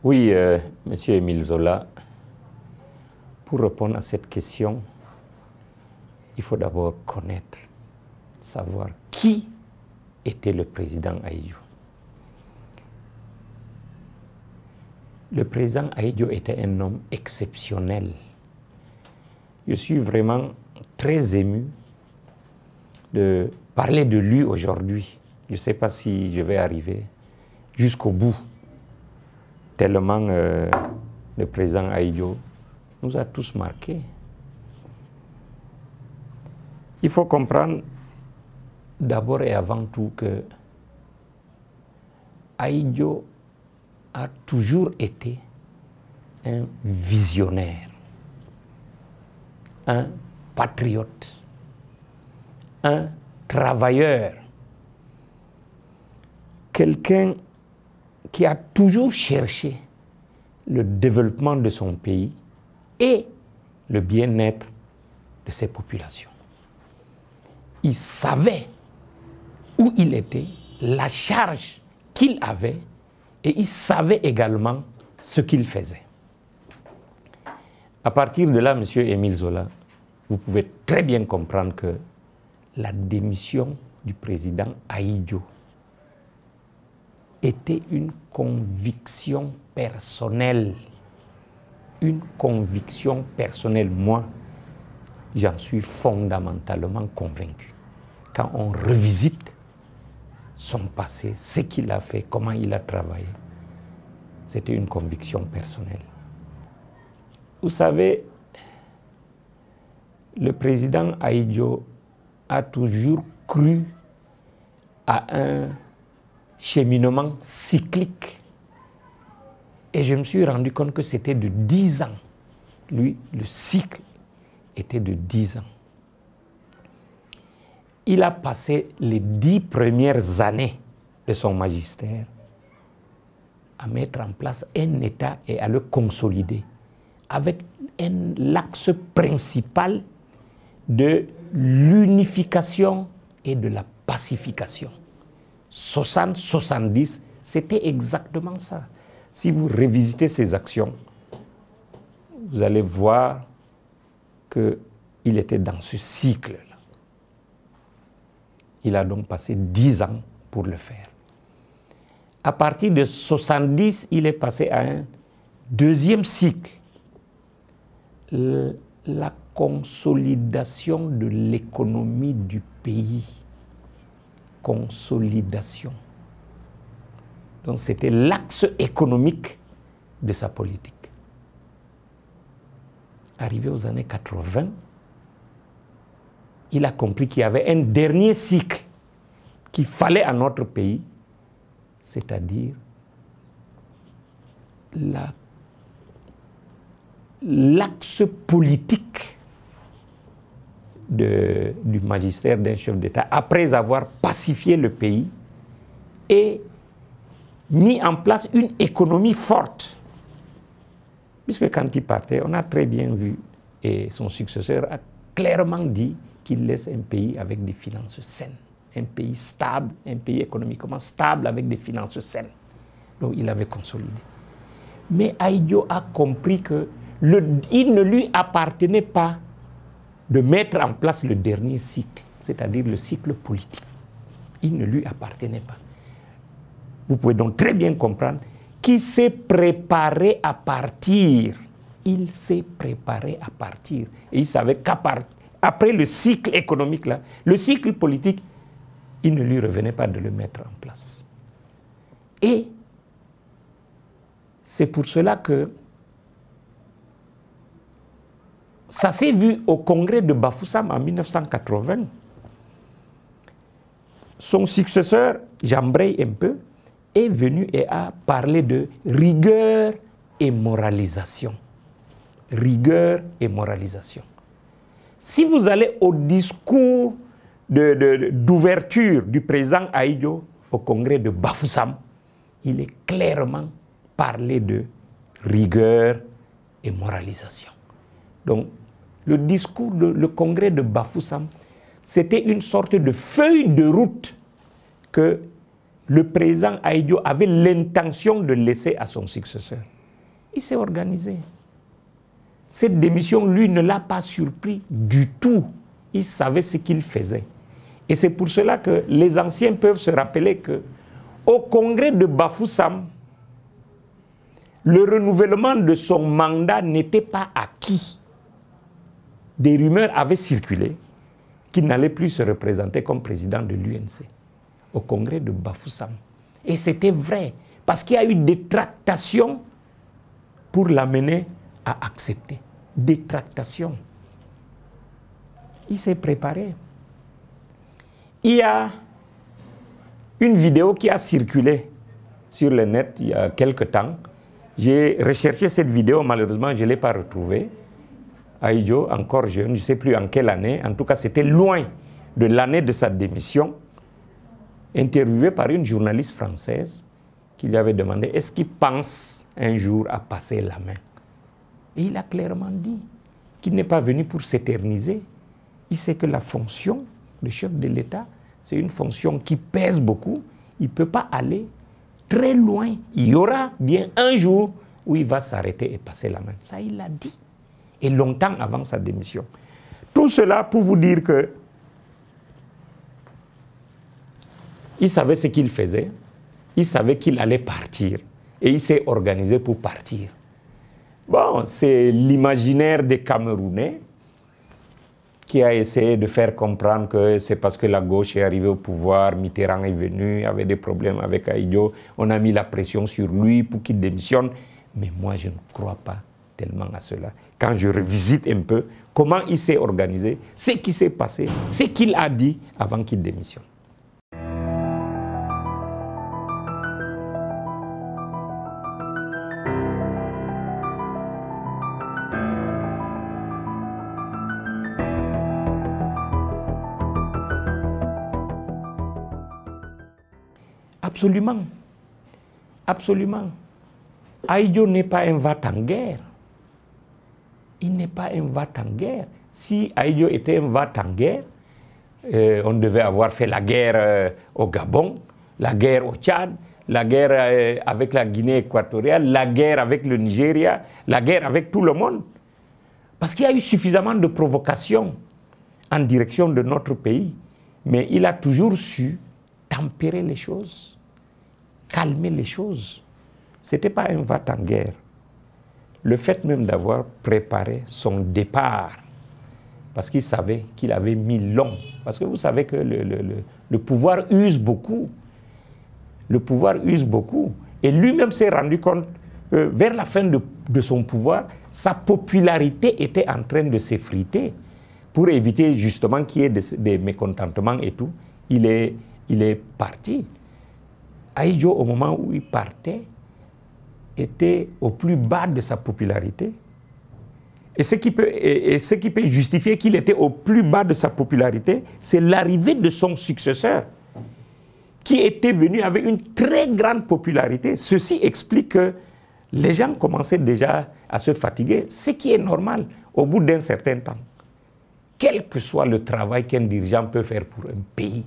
Oui, Monsieur Émile Zola, pour répondre à cette question, il faut d'abord connaître, savoir qui était le président Ahidjo. Le président Ahidjo était un homme exceptionnel. Je suis vraiment très ému de parler de lui aujourd'hui. Je ne sais pas si je vais arriver jusqu'au bout, tellement le président Ahidjo nous a tous marqués. Il faut comprendre d'abord et avant tout que Ahidjo a toujours été un visionnaire, un patriote, un travailleur, quelqu'un qui a toujours cherché le développement de son pays et le bien-être de ses populations. Il savait où il était, la charge qu'il avait, et il savait également ce qu'il faisait. À partir de là, M. Émile Zola, vous pouvez très bien comprendre que la démission du président Ahidjo était une conviction personnelle. Une conviction personnelle. Moi, j'en suis fondamentalement convaincu. Quand on revisite son passé, ce qu'il a fait, comment il a travaillé, c'était une conviction personnelle. Vous savez, le président Ahidjo a toujours cru à un cheminement cyclique. Et je me suis rendu compte que c'était de 10 ans. Lui, le cycle était de 10 ans. Il a passé les 10 premières années de son magistère à mettre en place un État et à le consolider avec l'axe principal de l'unification et de la pacification. 60-70, c'était exactement ça. Si vous revisitez ses actions, vous allez voir qu'il était dans ce cycle-là. Il a donc passé 10 ans pour le faire. À partir de 70, il est passé à un deuxième cycle. La consolidation de l'économie du pays. Consolidation. Donc c'était l'axe économique de sa politique. Arrivé aux années 80, il a compris qu'il y avait un dernier cycle qu'il fallait à notre pays, c'est-à-dire l'axe politique du magistère d'un chef d'État, après avoir pacifié le pays et mis en place une économie forte. Puisque quand il partait, on a très bien vu, et son successeur a clairement dit qu'il laisse un pays avec des finances saines, un pays stable, un pays économiquement stable avec des finances saines. Donc il avait consolidé. Mais Ahidjo a compris que il ne lui appartenait pas de mettre en place le dernier cycle, c'est-à-dire le cycle politique. Il ne lui appartenait pas. Vous pouvez donc très bien comprendre qu'il s'est préparé à partir. Il s'est préparé à partir. Et il savait qu'après le cycle économique, là, le cycle politique, il ne lui revenait pas de le mettre en place. Et c'est pour cela que ça s'est vu au congrès de Bafoussam en 1980. Son successeur, Jambrey un peu, est venu et a parlé de rigueur et moralisation. Rigueur et moralisation. Si vous allez au discours d'ouverture du président Ahidjo au congrès de Bafoussam, il est clairement parlé de rigueur et moralisation. Donc, le congrès de Bafoussam, c'était une sorte de feuille de route que le président Ahidjo avait l'intention de laisser à son successeur. Il s'est organisé. Cette démission, lui, ne l'a pas surpris du tout. Il savait ce qu'il faisait. Et c'est pour cela que les anciens peuvent se rappeler que au congrès de Bafoussam, le renouvellement de son mandat n'était pas acquis. Des rumeurs avaient circulé qu'il n'allait plus se représenter comme président de l'UNC au congrès de Bafoussam. Et c'était vrai, parce qu'il y a eu des tractations pour l'amener à accepter. Des tractations. Il s'est préparé. Il y a une vidéo qui a circulé sur le net il y a quelque temps. J'ai recherché cette vidéo, malheureusement, je ne l'ai pas retrouvée. Ahidjo, encore jeune, je ne sais plus en quelle année, en tout cas c'était loin de l'année de sa démission, interviewé par une journaliste française qui lui avait demandé est-ce qu'il pense un jour à passer la main. Et il a clairement dit qu'il n'est pas venu pour s'éterniser. Il sait que la fonction de chef de l'État, c'est une fonction qui pèse beaucoup. Il ne peut pas aller très loin. Il y aura bien un jour où il va s'arrêter et passer la main. Ça, il l'a dit. Et longtemps avant sa démission. Tout cela pour vous dire que il savait ce qu'il faisait, il savait qu'il allait partir et il s'est organisé pour partir. Bon, c'est l'imaginaire des Camerounais qui a essayé de faire comprendre que c'est parce que la gauche est arrivée au pouvoir, Mitterrand est venu, avait des problèmes avec Ahidjo, on a mis la pression sur lui pour qu'il démissionne. Mais moi, je ne crois pas tellement à cela. Quand je revisite un peu comment il s'est organisé, ce qui s'est passé, ce qu'il a dit avant qu'il démissionne. Absolument. Absolument. Ahidjo n'est pas un va-t-en-guerre. Il n'est pas un va-t-en-guerre. Si Ahidjo était un va-t-en-guerre, on devait avoir fait la guerre au Gabon, la guerre au Tchad, la guerre avec la Guinée équatoriale, la guerre avec le Nigeria, la guerre avec tout le monde. Parce qu'il y a eu suffisamment de provocations en direction de notre pays. Mais il a toujours su tempérer les choses, calmer les choses. Ce n'était pas un va-t-en-guerre. Le fait même d'avoir préparé son départ, parce qu'il savait qu'il avait mis long. Parce que vous savez que le pouvoir use beaucoup. Le pouvoir use beaucoup. Et lui-même s'est rendu compte que vers la fin de son pouvoir, sa popularité était en train de s'effriter. Pour éviter justement qu'il y ait des mécontentements et tout, il est parti. Ahidjo, au moment où il partait, était au plus bas de sa popularité. Et ce qui peut justifier qu'il était au plus bas de sa popularité, c'est l'arrivée de son successeur, qui était venu avec une très grande popularité. Ceci explique que les gens commençaient déjà à se fatiguer, ce qui est normal au bout d'un certain temps. Quel que soit le travail qu'un dirigeant peut faire pour un pays,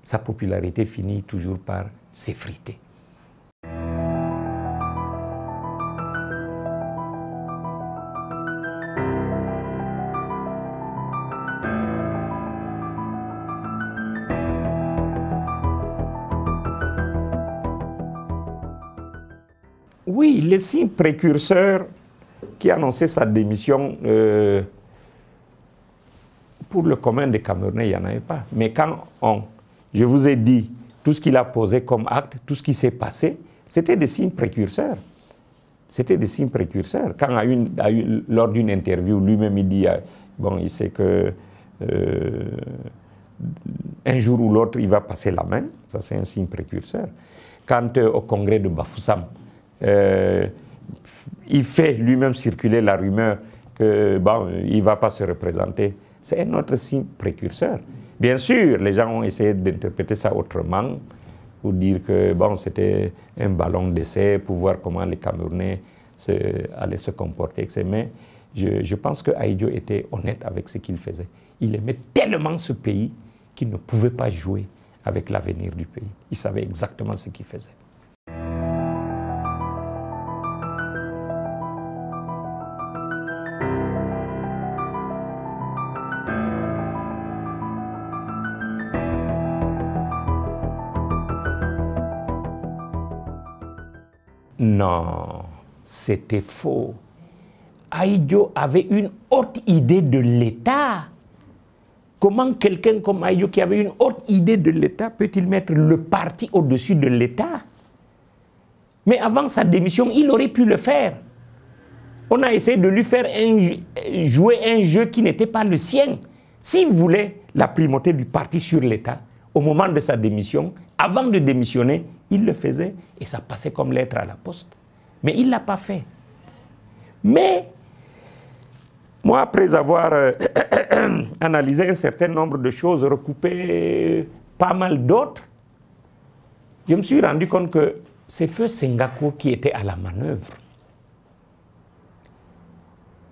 sa popularité finit toujours par s'effriter. Oui, les signes précurseurs qui annonçaient sa démission, pour le commun des Camerounais, il n'y en avait pas. Mais quand je vous ai dit tout ce qu'il a posé comme acte, tout ce qui s'est passé, c'était des signes précurseurs. C'était des signes précurseurs. Quand lors d'une interview, lui-même il dit, bon, il sait que un jour ou l'autre, il va passer la main. Ça, c'est un signe précurseur. Quand au congrès de Bafoussam, il fait lui-même circuler la rumeur qu'il ne va pas se représenter. C'est un autre signe précurseur. Bien sûr, les gens ont essayé d'interpréter ça autrement, pour dire que c'était un ballon d'essai, pour voir comment les Camerounais allaient se comporter. Mais je pense que Ahidjo était honnête avec ce qu'il faisait. Il aimait tellement ce pays qu'il ne pouvait pas jouer avec l'avenir du pays. Il savait exactement ce qu'il faisait. Non, c'était faux. Ahidjo avait une haute idée de l'État. Comment quelqu'un comme Ahidjo, qui avait une haute idée de l'État, peut-il mettre le parti au-dessus de l'État? Mais avant sa démission, il aurait pu le faire. On a essayé de lui faire jouer un jeu qui n'était pas le sien. S'il voulait la primauté du parti sur l'État, au moment de sa démission, avant de démissionner, il le faisait et ça passait comme lettre à la poste. Mais il ne l'a pas fait. Mais, moi, après avoir analysé un certain nombre de choses, recoupé pas mal d'autres, je me suis rendu compte que c'est Feu Senghako qui était à la manœuvre.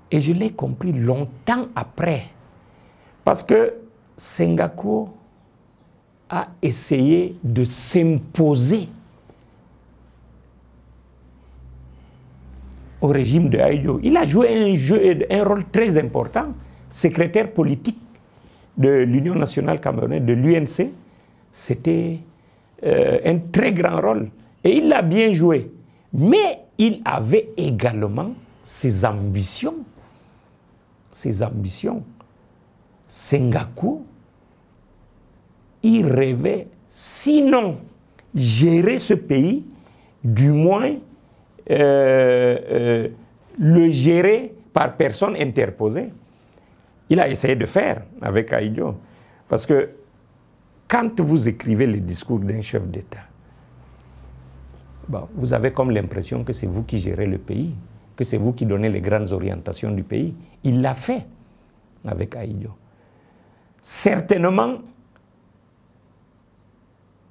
Et je l'ai compris longtemps après. Parce que Senghako a essayé de s'imposer au régime de Ahidjo. Il a joué un rôle très important, secrétaire politique de l'Union nationale camerounaise, de l'UNC. C'était un très grand rôle. Et il l'a bien joué. Mais il avait également ses ambitions. Ses ambitions. Senghako, il rêvait, sinon gérer ce pays, du moins le gérer par personne interposée. Il a essayé de faire avec Ahidjo. Parce que quand vous écrivez les discours d'un chef d'État, bon, vous avez comme l'impression que c'est vous qui gérez le pays, que c'est vous qui donnez les grandes orientations du pays. Il l'a fait avec Ahidjo. Certainement,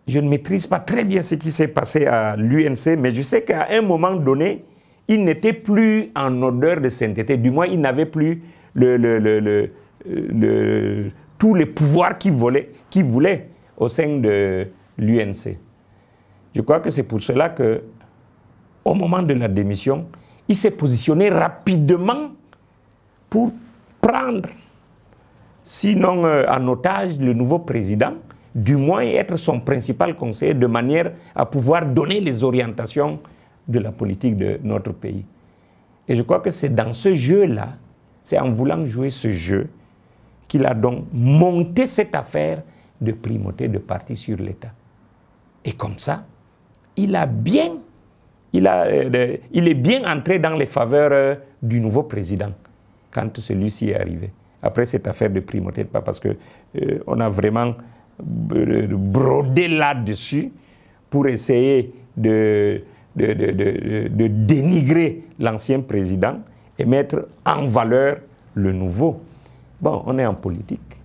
je ne maîtrise pas très bien ce qui s'est passé à l'UNC, mais je sais qu'à un moment donné, il n'était plus en odeur de sainteté. Du moins, il n'avait plus tous les pouvoirs qu'il voulait au sein de l'UNC. Je crois que c'est pour cela qu'au moment de la démission, il s'est positionné rapidement pour prendre, sinon en otage, le nouveau président, du moins être son principal conseiller de manière à pouvoir donner les orientations de la politique de notre pays. Et je crois que c'est dans ce jeu-là, c'est en voulant jouer ce jeu qu'il a donc monté cette affaire de primauté de parti sur l'État. Et comme ça, il est bien entré dans les faveurs du nouveau président quand celui-ci est arrivé. Après cette affaire de primauté, pas parce qu'on a vraiment brodé là-dessus pour essayer de dénigrer l'ancien président et mettre en valeur le nouveau. Bon, on est en politique.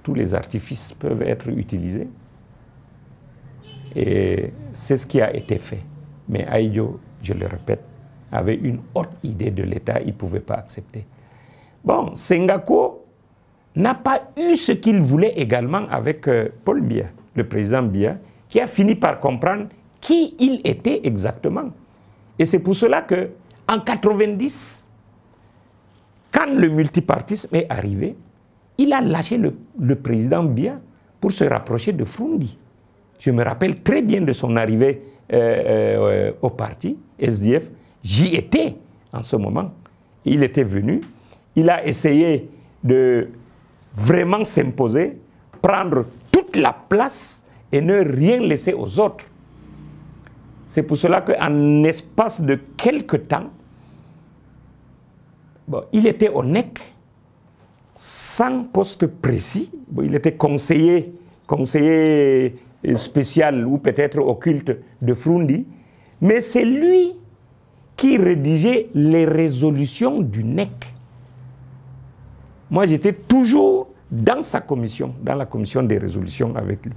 Tous les artifices peuvent être utilisés. Et c'est ce qui a été fait. Mais Ahidjo, je le répète, avait une haute idée de l'État, il ne pouvait pas accepter. Bon, Senghako n'a pas eu ce qu'il voulait également avec Paul Biya, le président Biya, qui a fini par comprendre qui il était exactement. Et c'est pour cela qu'en 1990, quand le multipartisme est arrivé, il a lâché le président Biya pour se rapprocher de Froundi. Je me rappelle très bien de son arrivée au parti, SDF. J'y étais en ce moment. Il était venu, il a essayé de vraiment s'imposer, prendre toute la place et ne rien laisser aux autres. C'est pour cela qu'en espace de quelques temps, bon, il était au NEC, sans poste précis. Bon, il était conseiller spécial ou peut-être occulte de Froundi, mais c'est lui qui rédigeait les résolutions du NEC. Moi, j'étais toujours dans sa commission, dans la commission des résolutions avec lui.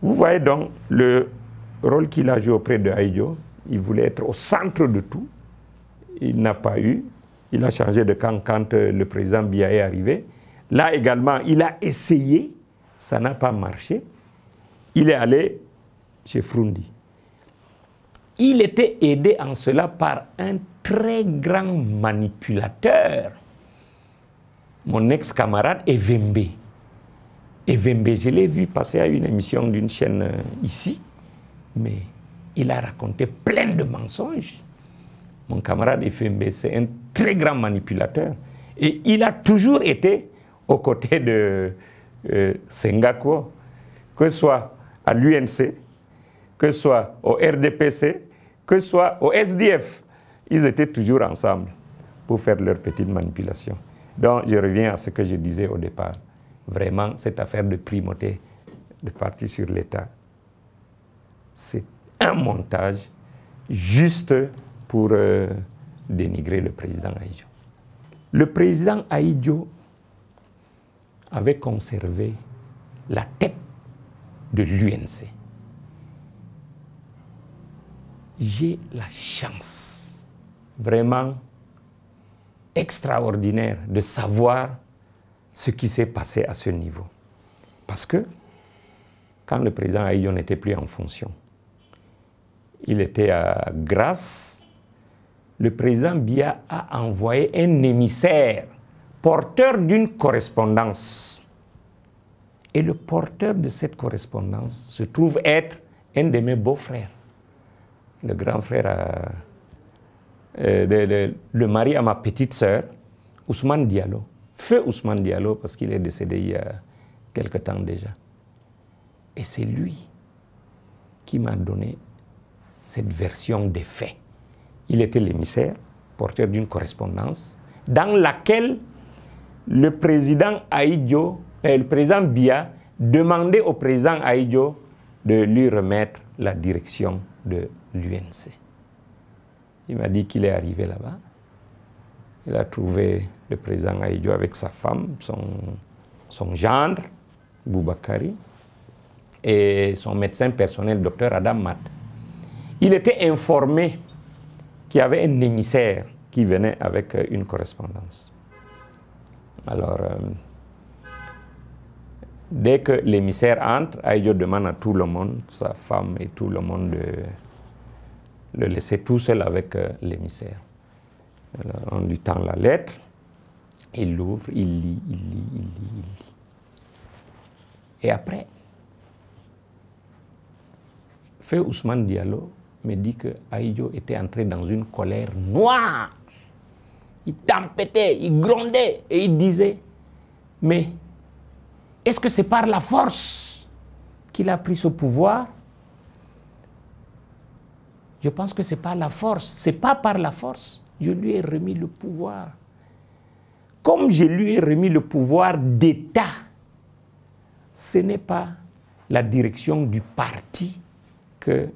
Vous voyez donc le rôle qu'il a joué auprès de Ahidjo. Il voulait être au centre de tout. Il n'a pas eu. Il a changé de camp quand le président Biya est arrivé. Là également, il a essayé Ça n'a pas marché. Il est allé chez Frundi. Il était aidé en cela par un très grand manipulateur, mon ex-camarade Evembe. Evembe, je l'ai vu passer à une émission d'une chaîne ici, mais il a raconté plein de mensonges. Mon camarade Evembe, c'est un très grand manipulateur. Et il a toujours été aux côtés de Sengako, que ce soit à l'UNC, que ce soit au RDPC, que ce soit au SDF. Ils étaient toujours ensemble pour faire leur petite manipulation. Donc, je reviens à ce que je disais au départ. Vraiment, cette affaire de primauté de parti sur l'État, c'est un montage juste pour dénigrer le président Ahidjo. Le président Ahidjo avait conservé la tête de l'UNC. J'ai la chance, vraiment extraordinaire, de savoir ce qui s'est passé à ce niveau. Parce que quand le président Ahidjo n'était plus en fonction, il était à Grasse, le président Biya a envoyé un émissaire porteur d'une correspondance. Et le porteur de cette correspondance se trouve être un de mes beaux-frères, le grand frère, le mari à ma petite sœur, Ousmane Diallo. Feu Ousmane Diallo, parce qu'il est décédé il y a quelque temps déjà. Et c'est lui qui m'a donné cette version des faits. Il était l'émissaire, porteur d'une correspondance, dans laquelle le président Ahidjo, le président Biya demandait au président Ahidjo de lui remettre la direction de l'UNC. Il m'a dit qu'il est arrivé là-bas. Il a trouvé le président Ahidjo avec sa femme, son gendre, Boubakari, et son médecin personnel, docteur Adam Mat. Il était informé qu'il y avait un émissaire qui venait avec une correspondance. Alors, dès que l'émissaire entre, Ahidjo demande à tout le monde, sa femme et tout le monde, de le laisser tout seul avec l'émissaire. Alors, on lui tend la lettre, il l'ouvre, il lit. Et après, Feu Ousmane Diallo me dit que Ahidjo était entré dans une colère noire. Il tempêtait, il grondait et il disait, mais est-ce que c'est par la force qu'il a pris ce pouvoir? Je pense que ce n'est pas la force, ce n'est pas par la force. Je lui ai remis le pouvoir. Comme je lui ai remis le pouvoir d'État, ce n'est pas la direction du parti que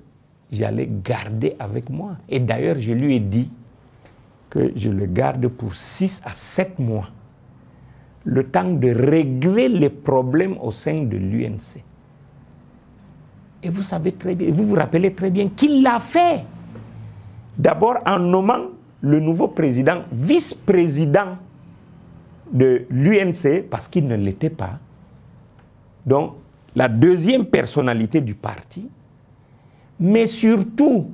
j'allais garder avec moi. Et d'ailleurs, je lui ai dit que je le garde pour 6 à 7 mois, le temps de régler les problèmes au sein de l'UNC. Et vous savez très bien, vous vous rappelez très bien qu'il l'a fait. D'abord en nommant le nouveau président, vice-président de l'UNC, parce qu'il ne l'était pas. Donc, la deuxième personnalité du parti. Mais surtout,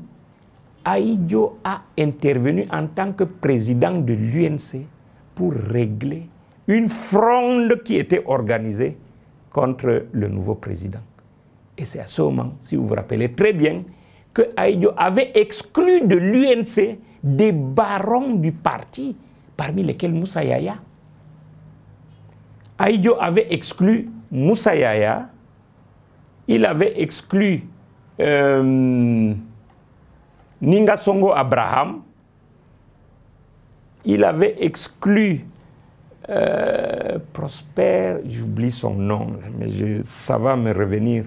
Ahidjo a intervenu en tant que président de l'UNC pour régler une fronde qui était organisée contre le nouveau président. Et c'est à ce moment, si vous vous rappelez très bien, que Ahidjo avait exclu de l'UNC des barons du parti, parmi lesquels Moussa Yaya. Ahidjo avait exclu Moussa Yaya, il avait exclu Ninga Songo Abraham, il avait exclu Prosper, j'oublie son nom, mais ça va me revenir.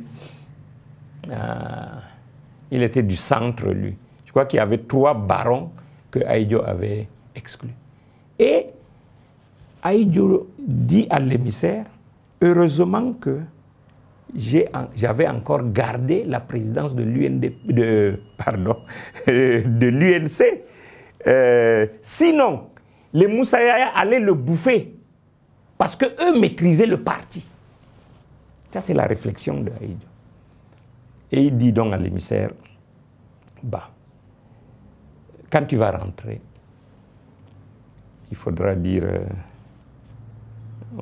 Il était du centre, lui. Je crois qu'il y avait 3 barons que Ahidjo avait exclus. Et Ahidjo dit à l'émissaire, heureusement que j'avais encore gardé la présidence de l'UNC. Sinon, les Moussa Yaya allaient le bouffer parce qu'eux maîtrisaient le parti. Ça, c'est la réflexion de Aïdjo. Et il dit donc à l'émissaire, bah, quand tu vas rentrer, il faudra dire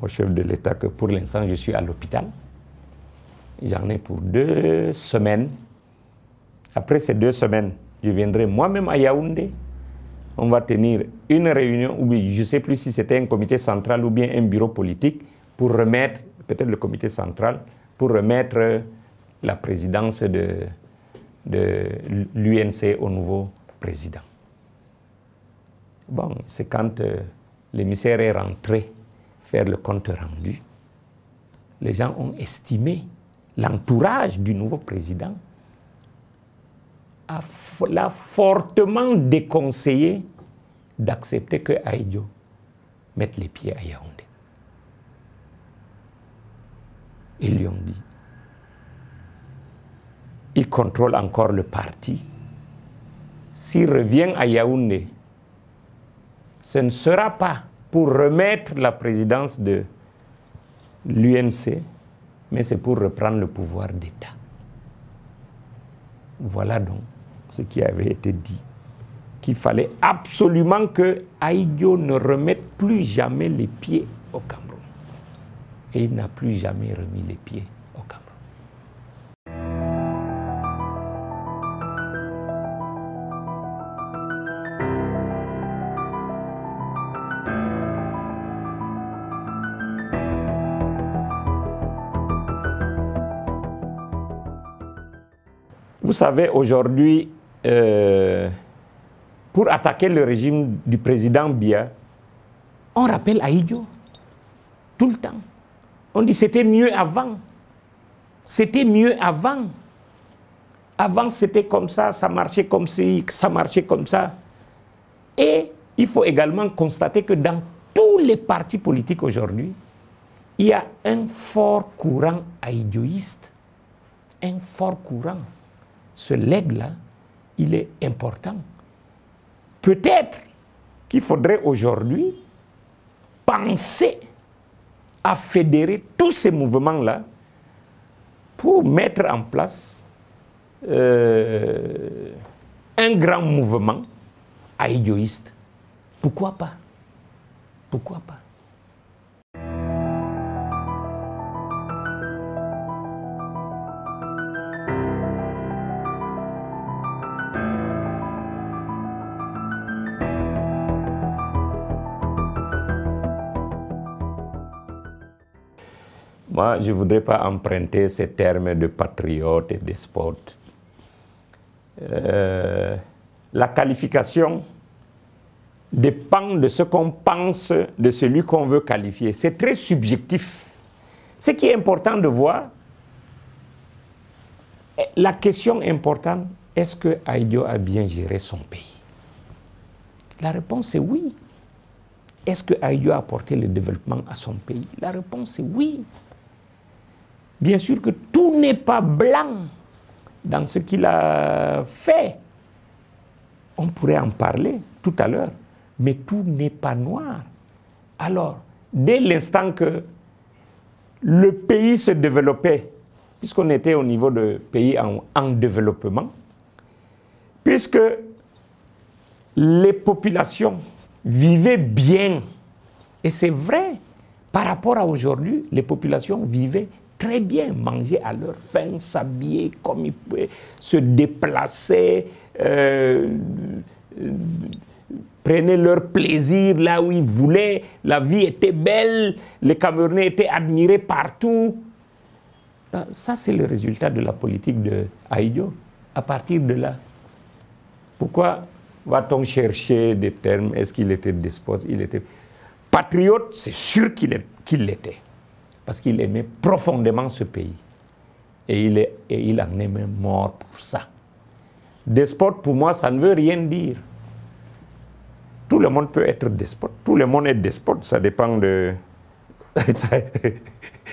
au chef de l'État que pour l'instant, je suis à l'hôpital. J'en ai pour 2 semaines. Après ces 2 semaines, je viendrai moi-même à Yaoundé. On va tenir une réunion, ou je ne sais plus si c'était un comité central ou bien un bureau politique, pour remettre, peut-être le comité central, pour remettre la présidence de l'UNC au nouveau président. Bon, c'est quand l'émissaire est rentré faire le compte rendu, les gens ont estimé, l'entourage du nouveau président l'a fortement déconseillé d'accepter que Aïdjo mette les pieds à Yaoundé. Ils lui ont dit, il contrôle encore le parti. S'il revient à Yaoundé, ce ne sera pas pour remettre la présidence de l'UNC, mais c'est pour reprendre le pouvoir d'État. Voilà donc ce qui avait été dit, qu'il fallait absolument que Aïdjo ne remette plus jamais les pieds au Cameroun. Et il n'a plus jamais remis les pieds au Cameroun. Vous savez, aujourd'hui, pour attaquer le régime du président Biya, on rappelle Aïdjo tout le temps. On dit c'était mieux avant. C'était mieux avant. Avant, c'était comme ça marchait comme ci, ça marchait comme ça. Et il faut également constater que dans tous les partis politiques aujourd'hui, il y a un fort courant aïdjoïste. Un fort courant. Ce legs-là, il est important. Peut-être qu'il faudrait aujourd'hui penser à fédérer tous ces mouvements-là pour mettre en place un grand mouvement aïdjoïste. Pourquoi pas? Pourquoi pas? Moi, je ne voudrais pas emprunter ces termes de patriote et despote. La qualification dépend de ce qu'on pense de celui qu'on veut qualifier. C'est très subjectif. Ce qui est important de voir, la question importante, est-ce que Aïdjo a bien géré son pays? La réponse est oui. Est-ce que Aïdjo a apporté le développement à son pays? La réponse est oui. Bien sûr que tout n'est pas blanc dans ce qu'il a fait. On pourrait en parler tout à l'heure, mais tout n'est pas noir. Alors, dès l'instant que le pays se développait, puisqu'on était au niveau de pays en développement, puisque les populations vivaient bien, et c'est vrai, par rapport à aujourd'hui, les populations vivaient très bien, manger à leur faim, s'habiller comme ils pouvaient, se déplacer, prenaient leur plaisir là où ils voulaient, la vie était belle, les Camerounais étaient admirés partout. Ça, c'est le résultat de la politique de Aïdjo. À partir de là, pourquoi va-t-on chercher des termes? Est-ce qu'il était despote? Il était patriote, c'est sûr qu'il l'était. Parce qu'il aimait profondément ce pays. Et il en est même mort pour ça. Despote, pour moi, ça ne veut rien dire. Tout le monde peut être despote. Tout le monde est despote. Ça dépend de...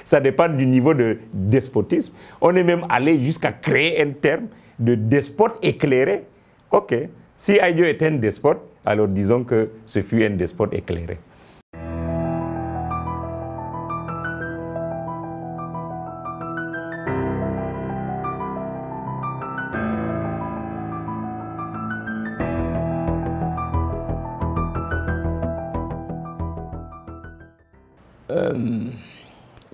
ça dépend du niveau de despotisme. On est même allé jusqu'à créer un terme de despote éclairé. Ok. Si Aïdjo était un despote, alors disons que ce fut un despote éclairé.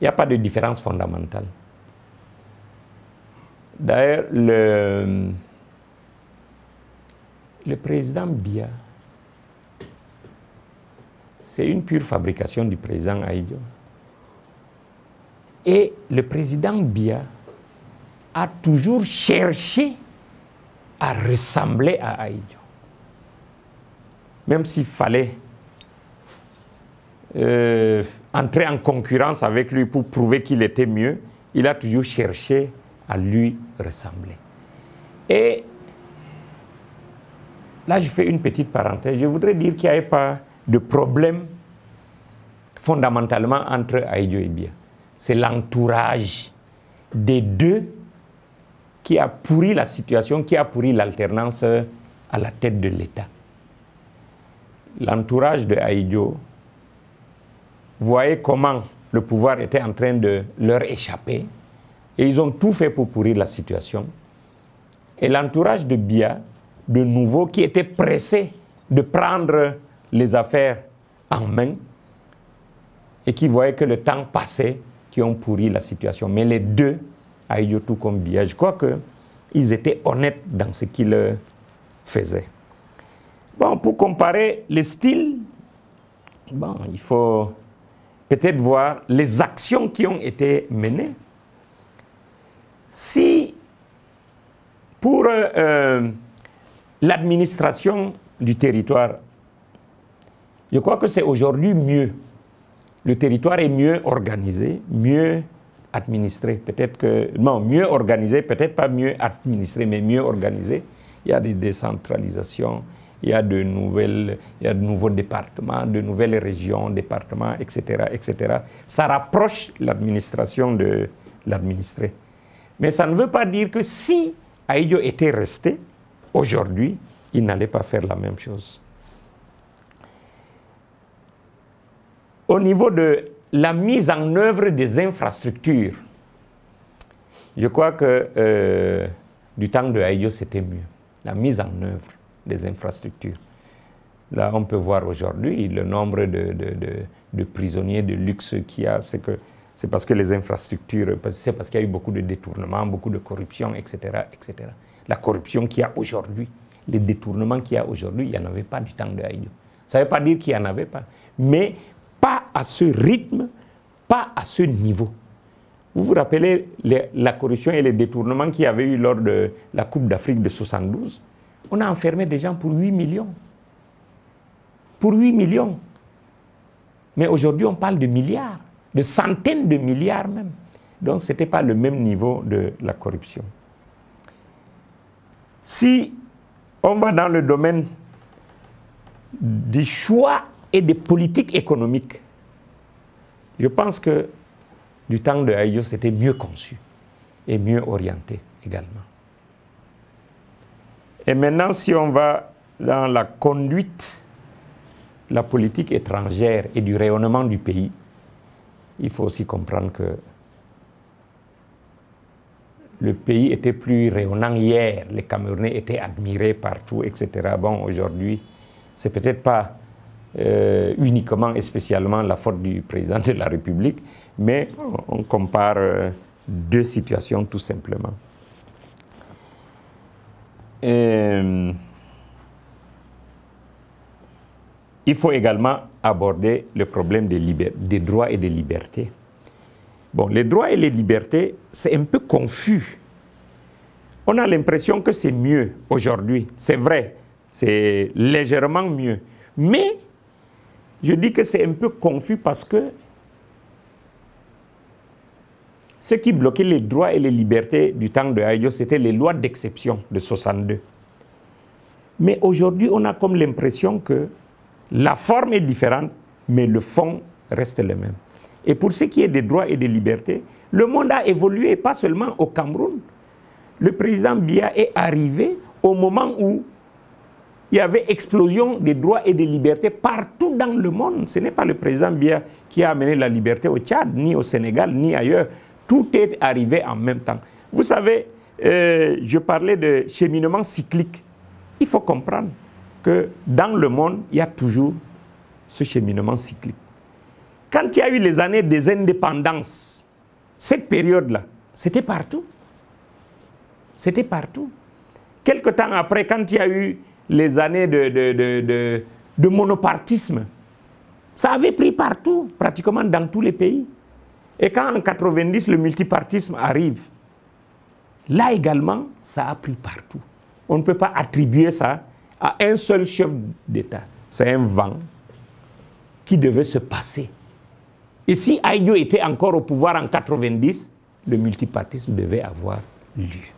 Il n'y a pas de différence fondamentale. D'ailleurs, le président Biya, c'est une pure fabrication du président Ahidjo. Et le président Biya a toujours cherché à ressembler à Ahidjo. Même s'il fallait entrer en concurrence avec lui pour prouver qu'il était mieux, il a toujours cherché à lui ressembler. Et là, je fais une petite parenthèse. Je voudrais dire qu'il n'y avait pas de problème fondamentalement entre Ahidjo et Biya. C'est l'entourage des deux qui a pourri la situation, qui a pourri l'alternance à la tête de l'État. L'entourage de Ahidjo voyait comment le pouvoir était en train de leur échapper et ils ont tout fait pour pourrir la situation. Et l'entourage de Biya, de nouveau, qui était pressé de prendre les affaires en main et qui voyait que le temps passait, qui ont pourri la situation. Mais les deux, Ahidjo tout comme Biya, je crois qu'ils étaient honnêtes dans ce qu'ils faisaient. Bon, pour comparer les styles, bon, il faut peut-être voir les actions qui ont été menées. Si, pour l'administration du territoire, je crois que c'est aujourd'hui mieux. Le territoire est mieux organisé, mieux administré. Peut-être que, non, mieux organisé, peut-être pas mieux administré, mais mieux organisé. Il y a des décentralisations, il y a de nouveaux départements, de nouvelles régions, départements, etc., etc. Ça rapproche l'administration de l'administré. Mais ça ne veut pas dire que si Ahidjo était resté, aujourd'hui, il n'allait pas faire la même chose. Au niveau de la mise en œuvre des infrastructures, je crois que du temps de Ahidjo, c'était mieux. La mise en œuvre des infrastructures. Là, on peut voir aujourd'hui le nombre de prisonniers de luxe qu'il y a. C'est parce que les infrastructures, c'est parce qu'il y a eu beaucoup de détournements, beaucoup de corruption, etc., etc. La corruption qu'il y a aujourd'hui, les détournements qu'il y a aujourd'hui, il n'y en avait pas du temps de Ahidjo. Ça ne veut pas dire qu'il n'y en avait pas, mais pas à ce rythme, pas à ce niveau. Vous vous rappelez la corruption et les détournements qu'il y avait eu lors de la Coupe d'Afrique de 72? On a enfermé des gens pour 8 millions. Pour 8 millions. Mais aujourd'hui, on parle de milliards, de centaines de milliards même. Donc, ce n'était pas le même niveau de la corruption. Si on va dans le domaine des choix et des politiques économiques, je pense que du temps de Ahidjo, c'était mieux conçu et mieux orienté également. Et maintenant, si on va dans la conduite, la politique étrangère et du rayonnement du pays, il faut aussi comprendre que le pays était plus rayonnant hier, les Camerounais étaient admirés partout, etc. Bon, aujourd'hui, c'est peut-être pas uniquement et spécialement la faute du président de la République, mais on compare deux situations tout simplement. Il faut également aborder le problème des droits et des libertés. Bon, les droits et les libertés, c'est un peu confus. On a l'impression que c'est mieux aujourd'hui. C'est vrai, c'est légèrement mieux. Mais je dis que c'est un peu confus parce que ce qui bloquait les droits et les libertés du temps de Ahidjo, c'était les lois d'exception de 62. Mais aujourd'hui, on a comme l'impression que la forme est différente, mais le fond reste le même. Et pour ce qui est des droits et des libertés, le monde a évolué, pas seulement au Cameroun. Le président Biya est arrivé au moment où il y avait explosion des droits et des libertés partout dans le monde. Ce n'est pas le président Biya qui a amené la liberté au Tchad, ni au Sénégal, ni ailleurs. Tout est arrivé en même temps. Vous savez, je parlais de cheminement cyclique. Il faut comprendre que dans le monde, il y a toujours ce cheminement cyclique. Quand il y a eu les années des indépendances, cette période-là, c'était partout. C'était partout. Quelque temps après, quand il y a eu les années de monopartisme, ça avait pris partout, pratiquement dans tous les pays. Et quand en 90, le multipartisme arrive, là également, ça a pris partout. On ne peut pas attribuer ça à un seul chef d'État. C'est un vent qui devait se passer. Et si Ahidjo était encore au pouvoir en 90, le multipartisme devait avoir lieu.